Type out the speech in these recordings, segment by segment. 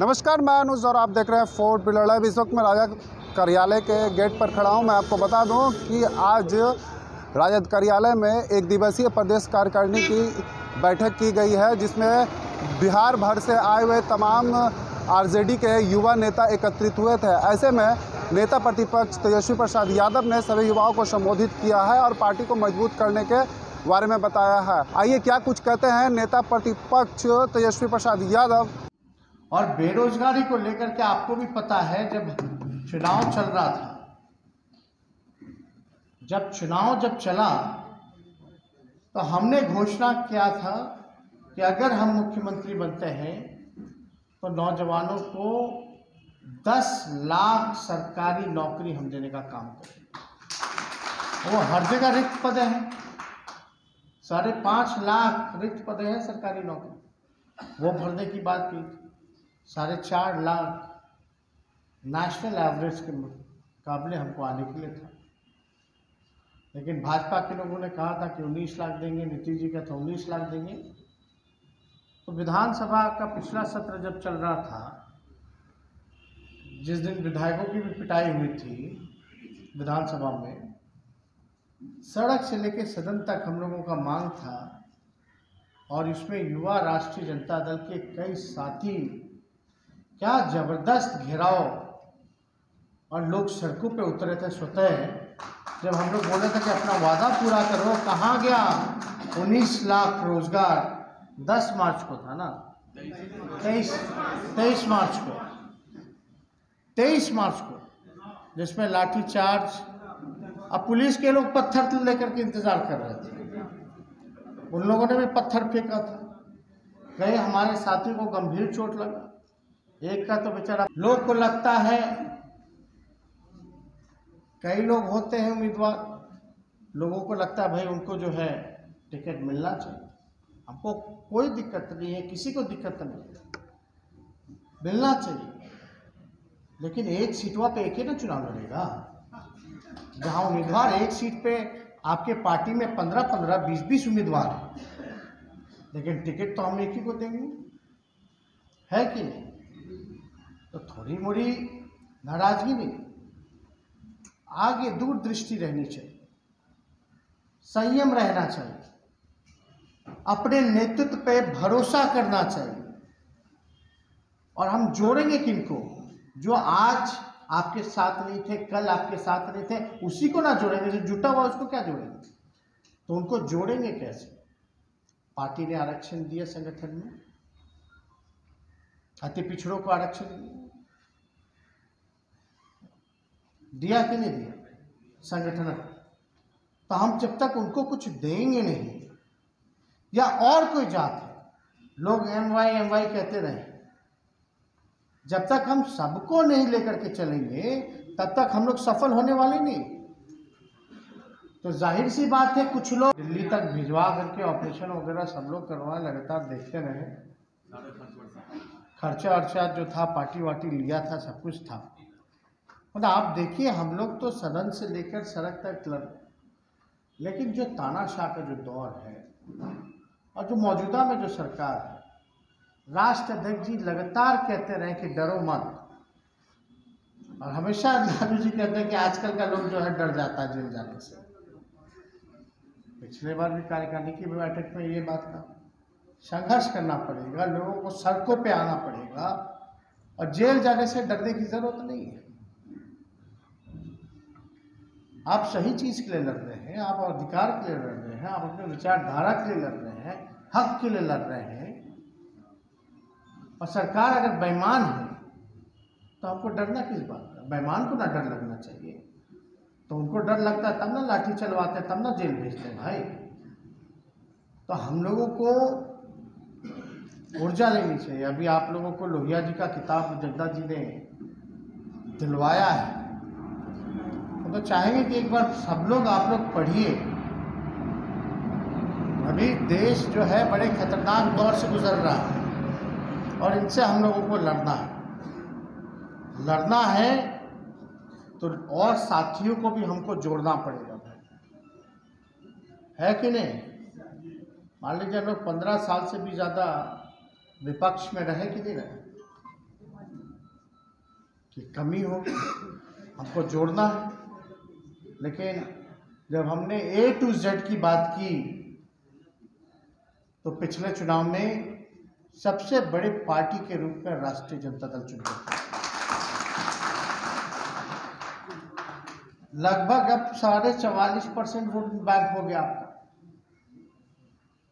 नमस्कार, मैं अनुज और आप देख रहे हैं फोर्ट पिलर लाइव। इस वक्त मैं राजद कार्यालय के गेट पर खड़ा हूं। मैं आपको बता दूं कि आज राजद कार्यालय में एक दिवसीय प्रदेश कार्यकारिणी की बैठक की गई है, जिसमें बिहार भर से आए हुए तमाम आरजेडी के युवा नेता एकत्रित हुए थे। ऐसे में नेता प्रतिपक्ष तेजस्वी प्रसाद यादव ने सभी युवाओं को संबोधित किया है और पार्टी को मजबूत करने के बारे में बताया है। आइए क्या कुछ कहते हैं नेता प्रतिपक्ष तेजस्वी प्रसाद यादव। और बेरोजगारी को लेकर के आपको भी पता है, जब चुनाव चल रहा था, जब चला तो हमने घोषणा किया था कि अगर हम मुख्यमंत्री बनते हैं तो नौजवानों को 10 लाख सरकारी नौकरी हम देने का काम करेंगे। वो हर जगह रिक्त पद हैं, 5.5 लाख रिक्त पद हैं सरकारी नौकरी, वो भरने की बात की थी। 4.5 लाख नेशनल एवरेज के मुकाबले हमको आने के लिए था, लेकिन भाजपा के लोगों ने कहा था कि 19 लाख देंगे, नीतीश जी का था 19 लाख देंगे। तो विधानसभा का पिछला सत्र जब चल रहा था, जिस दिन विधायकों की भी पिटाई हुई थी विधानसभा में, सड़क से लेकर सदन तक हम लोगों का मांग था, और इसमें युवा राष्ट्रीय जनता दल के कई साथी, क्या जबरदस्त घेराव, और लोग सड़कों पे उतरे थे स्वतः। जब हम लोग बोले थे कि अपना वादा पूरा करो, कहाँ गया 19 लाख रोजगार? 10 मार्च को था ना, 23 मार्च को, जिसमें लाठी चार्ज, अब पुलिस के लोग पत्थर लेकर के इंतजार कर रहे थे, उन लोगों ने भी पत्थर फेंका था। कई हमारे साथी को गंभीर चोट लगा, एक का तो बेचारा, लोग को लगता है, कई लोग होते हैं उम्मीदवार, लोगों को लगता है भाई उनको जो है टिकट मिलना चाहिए। हमको कोई दिक्कत नहीं है, किसी को दिक्कत नहीं, मिलना चाहिए, लेकिन एक सीटवा पे एक ही ना चुनाव लड़ेगा। जहां उम्मीदवार एक सीट पे, आपके पार्टी में 15-15, 20-20 उम्मीदवार हैं, लेकिन टिकट तो हम एक ही को देंगे, है कि नहीं? तो थोड़ी मोड़ी नाराजगी नहीं, आगे दूरदृष्टि रहनी चाहिए, संयम रहना चाहिए, अपने नेतृत्व पे भरोसा करना चाहिए। और हम जोड़ेंगे किनको? जो आज आपके साथ नहीं थे, कल आपके साथ नहीं थे, उसी को ना जोड़ेंगे। जो जुटा हुआ उसको क्या जोड़ेंगे? तो उनको जोड़ेंगे कैसे? पार्टी ने आरक्षण दिया, संगठन में अति पिछड़ों को आरक्षण दिया कि नहीं दिया संगठन? तो हम जब तक उनको कुछ देंगे नहीं, या और कोई जात है, लोग एमवाई कहते रहे, जब तक हम सबको नहीं लेकर के चलेंगे तब तक हम लोग सफल होने वाले नहीं। तो जाहिर सी बात है, कुछ लोग दिल्ली तक भिजवा करके ऑपरेशन वगैरह सब लोग करवाए, लगातार देखते रहे, खर्चा जो था पार्टी वार्टी लिया था, सब कुछ था। मतलब आप देखिए, हम लोग तो सदन से लेकर सड़क तक लड़, लेकिन जो तानाशाह का जो दौर है, और जो मौजूदा में जो सरकार है, राष्ट्र अध्यक्ष जी लगातार कहते रहे कि डरो मत, और हमेशा लालू जी कहते हैं कि आजकल का लोग जो है डर जाता है जेल जाने से। पिछले बार भी कार्यकारिणी की बैठक में ये बात था, संघर्ष करना पड़ेगा, लोगों को सड़कों पे आना पड़ेगा, और जेल जाने से डरने की जरूरत नहीं है। आप सही चीज के लिए लड़ रहे हैं, आप अधिकार के लिए लड़ रहे हैं, आप अपने विचारधारा के लिए लड़ रहे हैं, हक के लिए लड़ रहे हैं। और सरकार अगर बेईमान है तो हमको डरना किस बात का? बेईमान को ना डर लगना चाहिए। तो उनको डर लगता है तब ना लाठी चलवाते, तब ना जेल भेजते हैं भाई। तो हम लोगों को ऊर्जा लेनी चाहिए। अभी आप लोगों को लोहिया जी का किताब जगदा जी ने दिलवाया है, तो चाहेंगे कि एक बार सब लोग, आप लोग पढ़िए। अभी देश जो है बड़े खतरनाक दौर से गुजर रहा है, और इनसे हम लोगों को लड़ना है, तो और साथियों को भी हमको जोड़ना पड़ेगा, है कि नहीं? मान लीजिए लोग 15 साल से भी ज़्यादा विपक्ष में रहे कि नहीं रहे, की कमी होगी, हमको जोड़ना है। लेकिन जब हमने A to Z की बात की तो पिछले चुनाव में सबसे बड़े पार्टी के रूप में राष्ट्रीय जनता दल चुनते थे। लगभग अब 44.5% वोट बैंक हो गया आपका।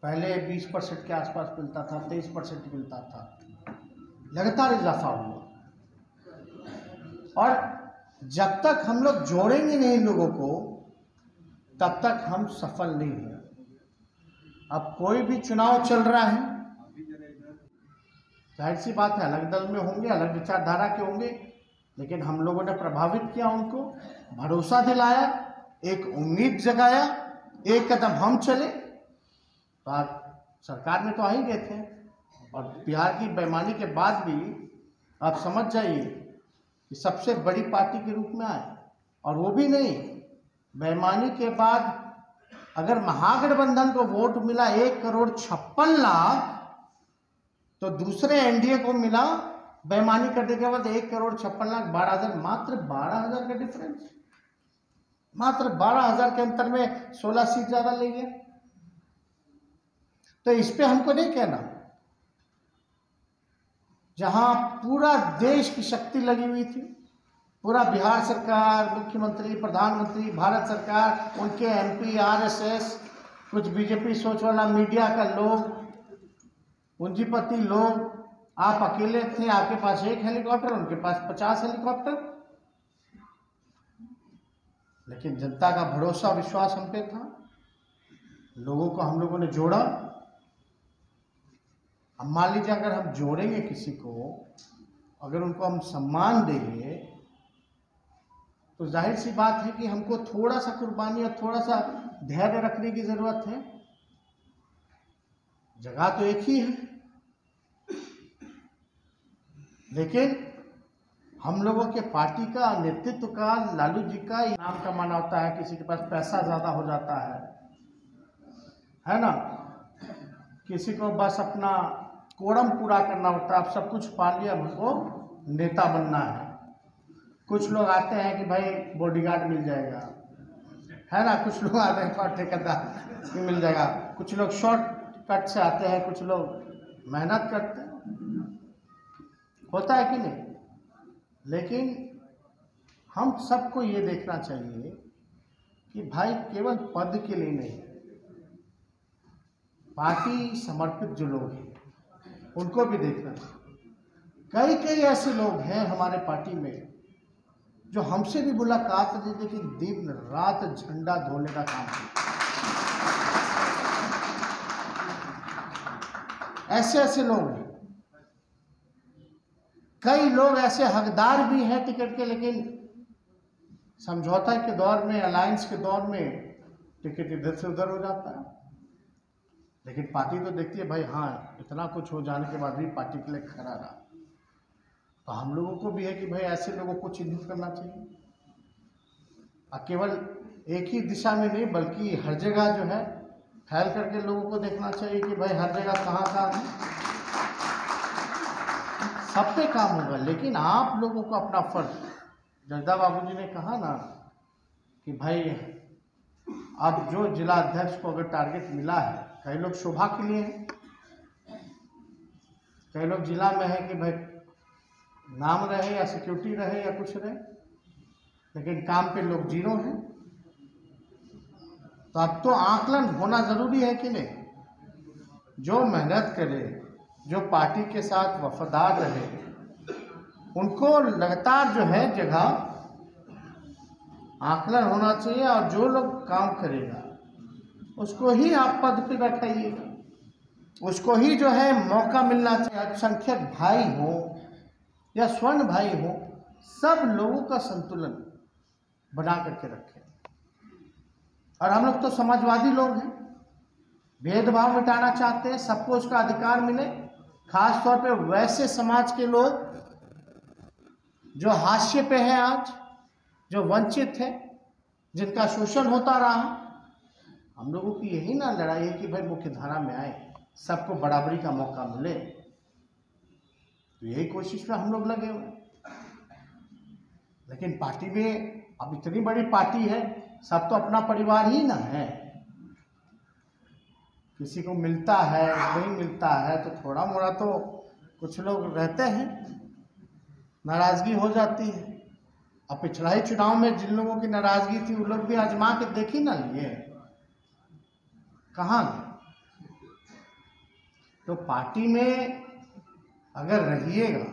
पहले 20% के आसपास मिलता था, 23% मिलता था, लगातार इजाफा हुआ। और जब तक हम लोग जोड़ेंगे नहीं लोगों को, तब तक हम सफल नहीं हैं। अब कोई भी चुनाव चल रहा है, जाहिर सी बात है अलग दल में होंगे, अलग विचारधारा के होंगे, लेकिन हम लोगों ने प्रभावित किया उनको, भरोसा दिलाया, एक उम्मीद जगाया, एक कदम हम चले तो आज सरकार में तो आ ही गए थे। और बिहार की बेईमानी के बाद भी आप समझ जाइए कि सबसे बड़ी पार्टी के रूप में आए। और वो भी नहीं, बेईमानी के बाद अगर महागठबंधन को वोट मिला 1,56,00,000, तो दूसरे एनडीए को मिला बेईमानी करने के बाद 1,56,12,000, मात्र 12,000 का डिफरेंस, मात्र 12,000 के अंतर में 16 सीट ज्यादा ले गया। तो इस पे हमको नहीं कहना, जहां पूरा देश की शक्ति लगी हुई थी, पूरा बिहार सरकार, मुख्यमंत्री, प्रधानमंत्री, भारत सरकार, उनके एमपी, आरएसएस, कुछ बीजेपी सोच वाला मीडिया का लोग, पूंजीपति लोग, आप अकेले थे, आपके पास 1 हेलीकॉप्टर, उनके पास 50 हेलीकॉप्टर। लेकिन जनता का भरोसा, विश्वास हम पे था, लोगों को हम लोगों ने जोड़ा। अब मान लीजिए अगर हम जोड़ेंगे किसी को, अगर उनको हम सम्मान देंगे, तो जाहिर सी बात है कि हमको थोड़ा सा कुर्बानी और थोड़ा सा धैर्य रखने की जरूरत है। जगह तो एक ही है, लेकिन हम लोगों के पार्टी का, नेतृत्व का, लालू जी का नाम कमाना होता है, किसी के पास पैसा ज्यादा हो जाता है ना, किसी को बस अपना कोड़म पूरा करना होता है, अब सब कुछ पा लिया, हमको नेता बनना है। कुछ लोग आते हैं कि भाई बॉडीगार्ड मिल जाएगा, है ना, कुछ लोग आते हैं ठेकेदार मिल जाएगा, कुछ लोग शॉर्ट कट से आते हैं, कुछ लोग मेहनत करते हैं, होता है कि नहीं। लेकिन हम सबको ये देखना चाहिए कि भाई केवल पद के लिए नहीं, पार्टी समर्पित जो लोग हैं उनको भी देखना चाहिए। कई ऐसे लोग हैं हमारे पार्टी में जो हमसे भी मुलाकात नहीं, लेकिन दिन रात झंडा धोने का काम करते। ऐसे लोग हैं। कई लोग ऐसे हकदार भी हैं टिकट के, लेकिन समझौता के दौर में, अलायंस के दौर में टिकट इधर से उधर हो जाता है। लेकिन पार्टी तो देखती है भाई, हाँ इतना कुछ हो जाने के बाद भी पार्टी के लिए खड़ा रहा। तो हम लोगों को भी है कि भाई ऐसे लोगों को चिन्हित करना चाहिए, और केवल एक ही दिशा में नहीं, बल्कि हर जगह जो है फैल करके लोगों को देखना चाहिए कि भाई हर जगह कहाँ है, सब पे काम होगा। लेकिन आप लोगों को अपना फर्ज, जजदा बाबू जी ने कहा ना कि भाई अब जो जिला अध्यक्ष को अगर टारगेट मिला है, कई लोग शोभा के लिए हैं, कई लोग जिला में है कि भाई नाम रहे या सिक्योरिटी रहे या कुछ रहे, लेकिन काम पे लोग जीरो हैं। तो अब तो आकलन होना जरूरी है कि नहीं। जो मेहनत करे, जो पार्टी के साथ वफादार रहे, उनको लगातार जो है जगह आकलन होना चाहिए, और जो लोग काम करेगा उसको ही आप पद पे बैठाइएगा, उसको ही जो है मौका मिलना चाहिए। अल्पसंख्यक भाई हो या स्वर्ण भाई हो, सब लोगों का संतुलन बना करके रखें। और हम लोग तो समाजवादी लोग हैं, भेदभाव मिटाना चाहते हैं, सबको उसका अधिकार मिले। खास तौर पे वैसे समाज के लोग जो हाशिए पे हैं आज, जो वंचित है, जिनका शोषण होता रहा, हम लोगों की यही ना लड़ाई है कि भाई मुख्य धारा में आए, सबको बराबरी का मौका मिले। तो यही कोशिश में हम लोग लगे हुए। लेकिन पार्टी में अब इतनी बड़ी पार्टी है, सब तो अपना परिवार ही ना है। किसी को मिलता है, नहीं मिलता है, तो थोड़ा मोड़ा तो कुछ लोग रहते हैं, नाराज़गी हो जाती है। अब पिछला ही चुनाव में जिन लोगों की नाराज़गी थी, वो लोग भी आजमा के देख ही ना लिए, कहाँ गए। तो पार्टी में अगर रहिएगा,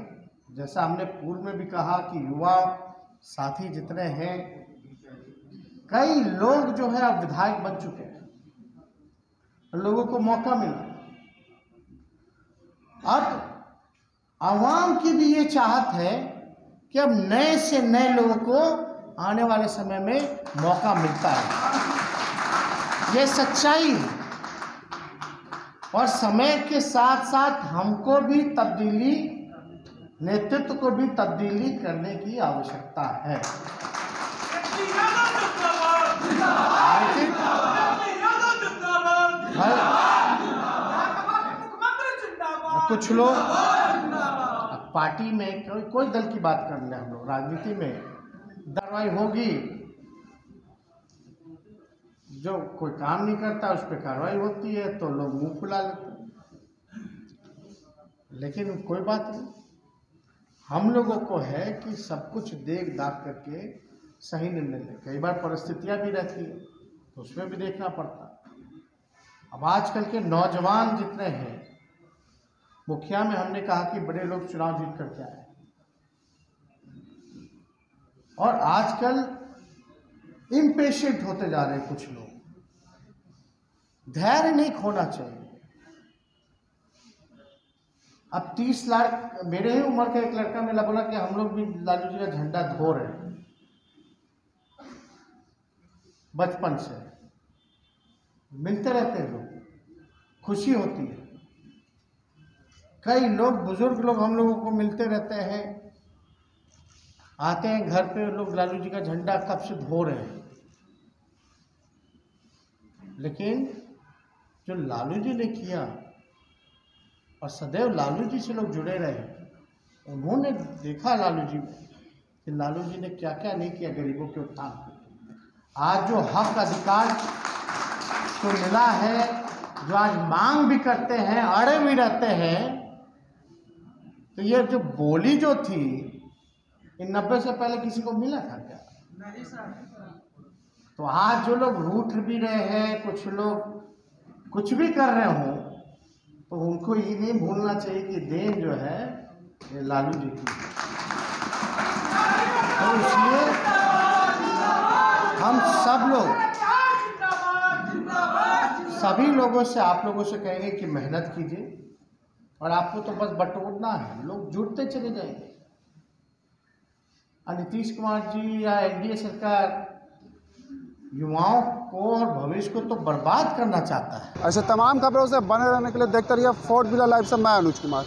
जैसा हमने पूर्व में भी कहा कि युवा साथी जितने हैं, कई लोग जो है अब विधायक बन चुके हैं, लोगों को मौका मिला। अब आवाम की भी ये चाहत है कि अब नए से नए लोगों को आने वाले समय में मौका मिलता है, ये सच्चाई है। और समय के साथ साथ हमको भी तब्दीली, नेतृत्व को भी तब्दीली करने की आवश्यकता है। कुछ लोग पार्टी में कोई दल की बात कर ले, हम लोग राजनीति में कार्रवाई होगी, जो कोई काम नहीं करता उस पर कार्रवाई होती है, तो लोग मुंह फुला लेते हैं। लेकिन कोई बात नहीं, हम लोगों को है कि सब कुछ देख दाख करके सही निर्णय लें। कई बार परिस्थितियां भी रहती है, तो उसमें भी देखना पड़ता। अब आजकल के नौजवान जितने हैं, मुखिया में हमने कहा कि बड़े लोग चुनाव जीत करके आए, और आजकल इम्पेशेंट होते जा रहे हैं कुछ लोग। धैर्य नहीं खोना चाहिए। अब 30 लाख, मेरे ही उम्र का एक लड़का मिला, बोला कि हम लोग भी लालू जी का झंडा धो रहे हैं बचपन से। मिलते रहते हैं लोग, खुशी होती है। कई लोग, बुजुर्ग लोग हम लोगों को मिलते रहते हैं, आते हैं घर पे, लोग लालू जी का झंडा कब से धो रहे हैं। लेकिन जो लालू जी ने किया, और सदैव लालू जी से लोग जुड़े रहे, उन्होंने देखा लालू जी कि लालू जी ने क्या क्या नहीं किया गरीबों के उत्थान के। आज जो हक अधिकार तो मिला है, जो आज मांग भी करते हैं, अड़े भी रहते हैं, तो ये जो बोली जो थी, इन 90 से पहले किसी को मिला था क्या? नहीं सर। तो आज जो लोग रूठ भी रहे हैं, कुछ लोग कुछ भी कर रहे हो, तो उनको ये नहीं भूलना चाहिए कि देन जो है ये लालू जी की। तो इसलिए हम सब लोग, सभी लोगों से, आप लोगों से कहेंगे कि मेहनत कीजिए, और आपको तो बस बटोरना है, लोग जुड़ते चले जाएंगे। नीतीश कुमार जी या एनडीए सरकार युवाओं को और भविष्य को तो बर्बाद करना चाहता है। ऐसे तमाम खबरों से बने रहने के लिए देखते रहिए फोर्ट विला लाइव से। मैं अनुज कुमार।